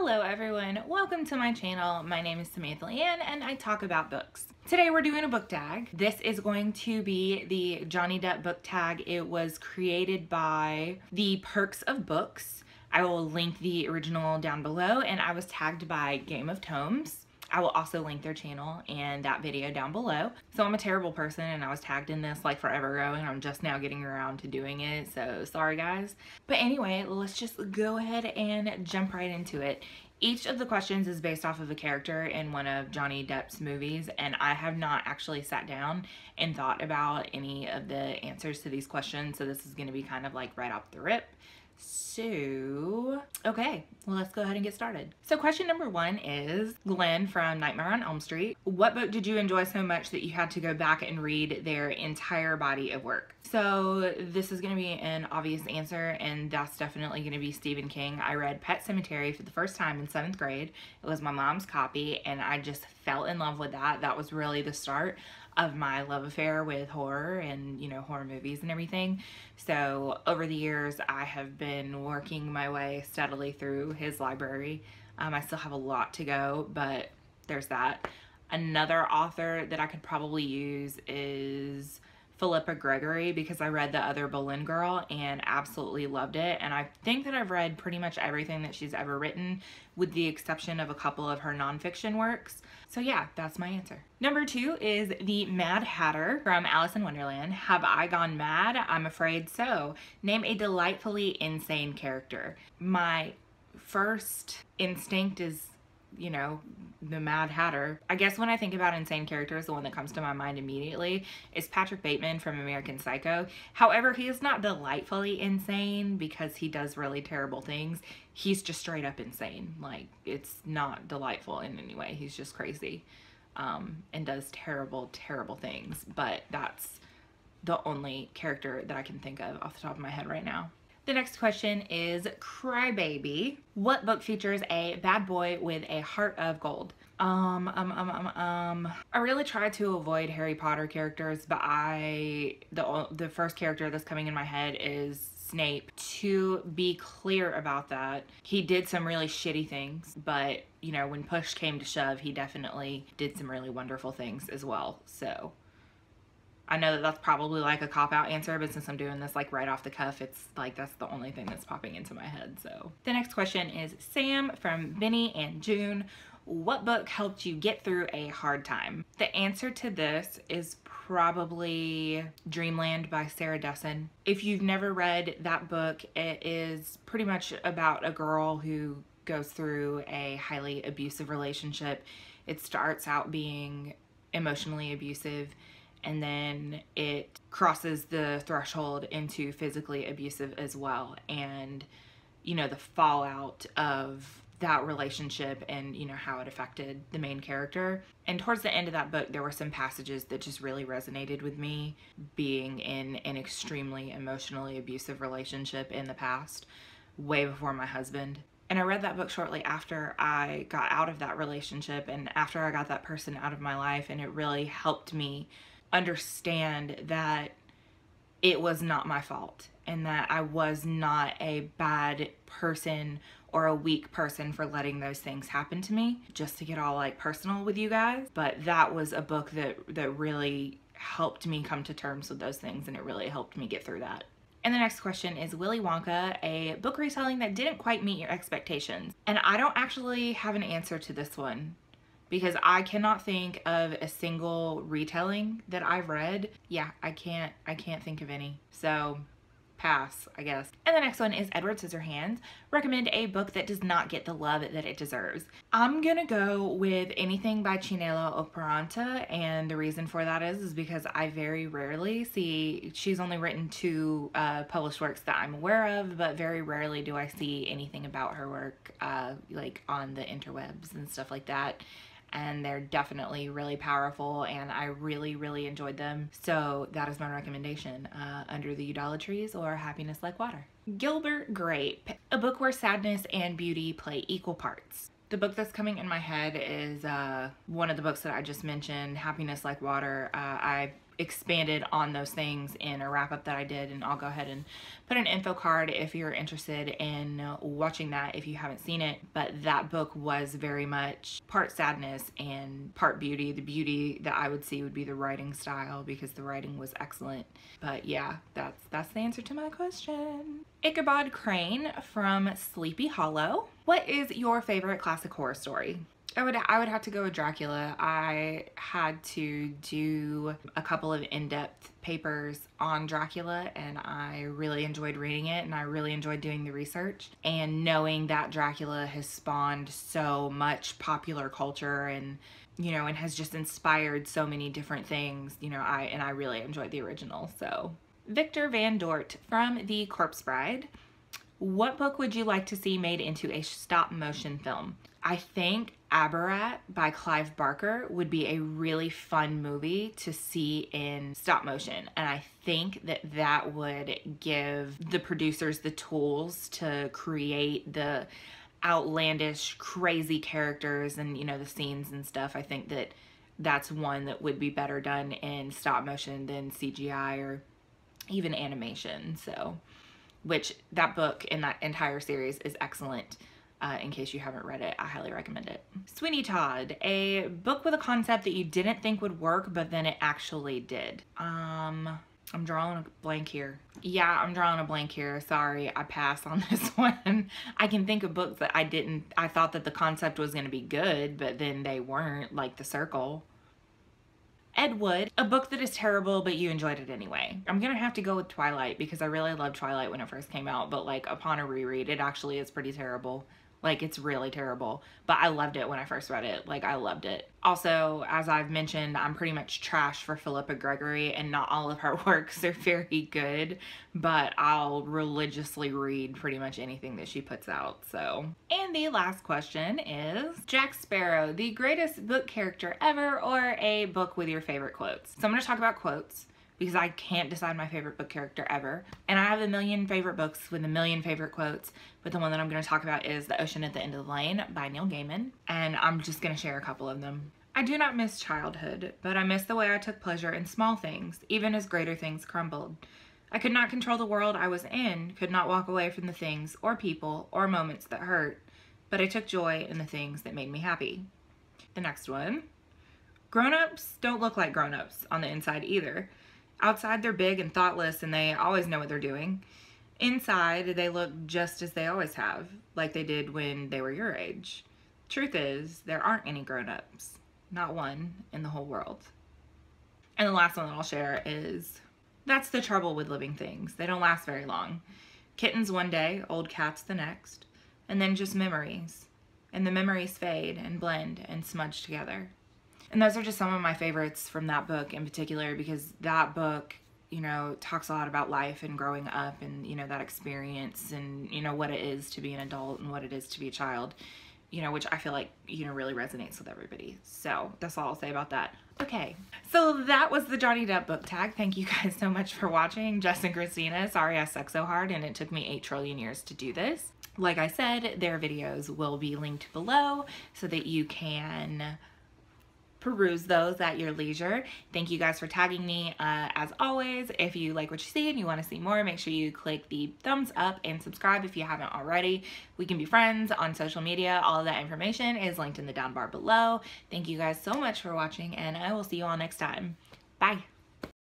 Hello everyone, welcome to my channel. My name is Samantha Leighanne and I talk about books. Today we're doing a book tag. This is going to be the Johnny Depp book tag. It was created by the Perks of Books. I will link the original down below, and I was tagged by Game of Tomes. I will also link their channel and that video down below. So I'm a terrible person and I was tagged in this like forever ago and I'm just now getting around to doing it, so sorry guys. But anyway, let's just go ahead and jump right into it. Each of the questions is based off of a character in one of Johnny Depp's movies, and I have not actually sat down and thought about any of the answers to these questions, so this is going to be kind of like right off the rip. So, okay, well, let's go ahead and get started. So question number one is Glenn from Nightmare on Elm Street. What book did you enjoy so much that you had to go back and read their entire body of work? So this is going to be an obvious answer, and that's definitely going to be Stephen King. I read Pet Sematary for the first time in 7th grade. It was my mom's copy, and I just fell in love with that. That was really the start of my love affair with horror and, you know, horror movies and everything. So over the years, I have been working my way steadily through his library. I still have a lot to go, but there's that. Another author that I could probably use is Philippa Gregory, because I read The Other Boleyn Girl and absolutely loved it, and I think that I've read pretty much everything that she's ever written with the exception of a couple of her nonfiction works. So yeah, that's my answer. Number two is the Mad Hatter from Alice in Wonderland. Have I gone mad? I'm afraid so. Name a delightfully insane character. My first instinct is, you know, the Mad Hatter. I guess when I think about insane characters, the one that comes to my mind immediately is Patrick Bateman from American Psycho. However, he is not delightfully insane because he does really terrible things. He's just straight up insane. Like, it's not delightful in any way. He's just crazy and does terrible, terrible things. But that's the only character that I can think of off the top of my head right now. The next question is Crybaby. What book features a bad boy with a heart of gold? I really try to avoid Harry Potter characters, but the first character that's coming in my head is Snape. To be clear about that, he did some really shitty things, but you know, when push came to shove, he definitely did some really wonderful things as well. So I know that that's probably like a cop-out answer, but since I'm doing this like right off the cuff, it's like that's the only thing that's popping into my head. So the next question is Sam from Benny and June. What book helped you get through a hard time? The answer to this is probably Dreamland by Sarah Dessen. If you've never read that book, it is pretty much about a girl who goes through a highly abusive relationship. It starts out being emotionally abusive, and then it crosses the threshold into physically abusive as well. And, you know, the fallout of that relationship and, you know, how it affected the main character. And towards the end of that book, there were some passages that just really resonated with me, being in an extremely emotionally abusive relationship in the past, way before my husband. And I read that book shortly after I got out of that relationship and after I got that person out of my life, and it really helped me understand that it was not my fault and that I was not a bad person or a weak person for letting those things happen to me. Just to get all like personal with you guys, but that was a book that really helped me come to terms with those things, and it really helped me get through that. And the next question is Willy Wonka, a book retelling that didn't quite meet your expectations. And I don't actually have an answer to this one, because I cannot think of a single retelling that I've read. Yeah, I can't think of any. So pass, I guess. And the next one is Edward Scissorhands. Recommend a book that does not get the love that it deserves. I'm gonna go with anything by Chinelo Operanta, and the reason for that is because I very rarely see, she's only written 2 published works that I'm aware of, but very rarely do I see anything about her work like on the interwebs and stuff like that. And they're definitely really powerful, and I really, really enjoyed them. So that is my recommendation, Under the Udala Trees or Happiness Like Water. Gilbert Grape, a book where sadness and beauty play equal parts. The book that's coming in my head is one of the books that I just mentioned, Happiness Like Water. I expanded on those things in a wrap-up that I did, and I'll go ahead and put an info card if you're interested in watching that if you haven't seen it. But that book was very much part sadness and part beauty. The beauty that I would see would be the writing style, because the writing was excellent. But yeah, that's the answer to my question. Ichabod Crane from Sleepy Hollow. What is your favorite classic horror story? I would have to go with Dracula. I had to do a couple of in-depth papers on Dracula, and I really enjoyed reading it, and I really enjoyed doing the research and knowing that Dracula has spawned so much popular culture, and you know, and has just inspired so many different things. You know, I really enjoyed the original. So Victor Van Dort from The Corpse Bride. What book would you like to see made into a stop motion film? I think Abarat by Clive Barker would be a really fun movie to see in stop motion, and I think that that would give the producers the tools to create the outlandish, crazy characters and, you know, the scenes and stuff. I think that that's one that would be better done in stop motion than CGI or even animation. So, which that book in that entire series is excellent. In case you haven't read it, I highly recommend it. Sweeney Todd, a book with a concept that you didn't think would work, but then it actually did. I'm drawing a blank here. Yeah, I'm drawing a blank here. Sorry, I pass on this one. I can think of books that I thought that the concept was going to be good, but then they weren't, like The Circle. Ed Wood, a book that is terrible, but you enjoyed it anyway. I'm gonna have to go with Twilight, because I really loved Twilight when it first came out, but like upon a reread, it actually is pretty terrible. Like, it's really terrible, but I loved it when I first read it. Like, I loved it. Also, as I've mentioned, I'm pretty much trash for Philippa Gregory, and not all of her works are very good, but I'll religiously read pretty much anything that she puts out, so. And the last question is, Jack Sparrow, the greatest book character ever, or a book with your favorite quotes? So I'm gonna talk about quotes, because I can't decide my favorite book character ever. And I have a million favorite books with a million favorite quotes, but the one that I'm going to talk about is The Ocean at the End of the Lane by Neil Gaiman, and I'm just going to share a couple of them. I do not miss childhood, but I miss the way I took pleasure in small things, even as greater things crumbled. I could not control the world I was in, could not walk away from the things or people or moments that hurt, but I took joy in the things that made me happy. The next one. Grown-ups don't look like grown-ups on the inside either. Outside, they're big and thoughtless, and they always know what they're doing. Inside, they look just as they always have, like they did when they were your age. Truth is, there aren't any grown-ups. Not one in the whole world. And the last one that I'll share is, that's the trouble with living things. They don't last very long. Kittens one day, old cats the next, and then just memories. And the memories fade and blend and smudge together. And those are just some of my favorites from that book in particular, because that book, you know, talks a lot about life and growing up and, you know, that experience and, you know, what it is to be an adult and what it is to be a child, you know, which I feel like, you know, really resonates with everybody. So that's all I'll say about that. Okay, so that was the Johnny Depp book tag. Thank you guys so much for watching. Jess and Christina, sorry I suck so hard and it took me 8 trillion years to do this. Like I said, their videos will be linked below so that you can peruse those at your leisure. Thank you guys for tagging me. As always, if you like what you see and you want to see more, make sure you click the thumbs up and subscribe if you haven't already. We can be friends on social media. All of that information is linked in the down bar below. Thank you guys so much for watching, and I will see you all next time. Bye.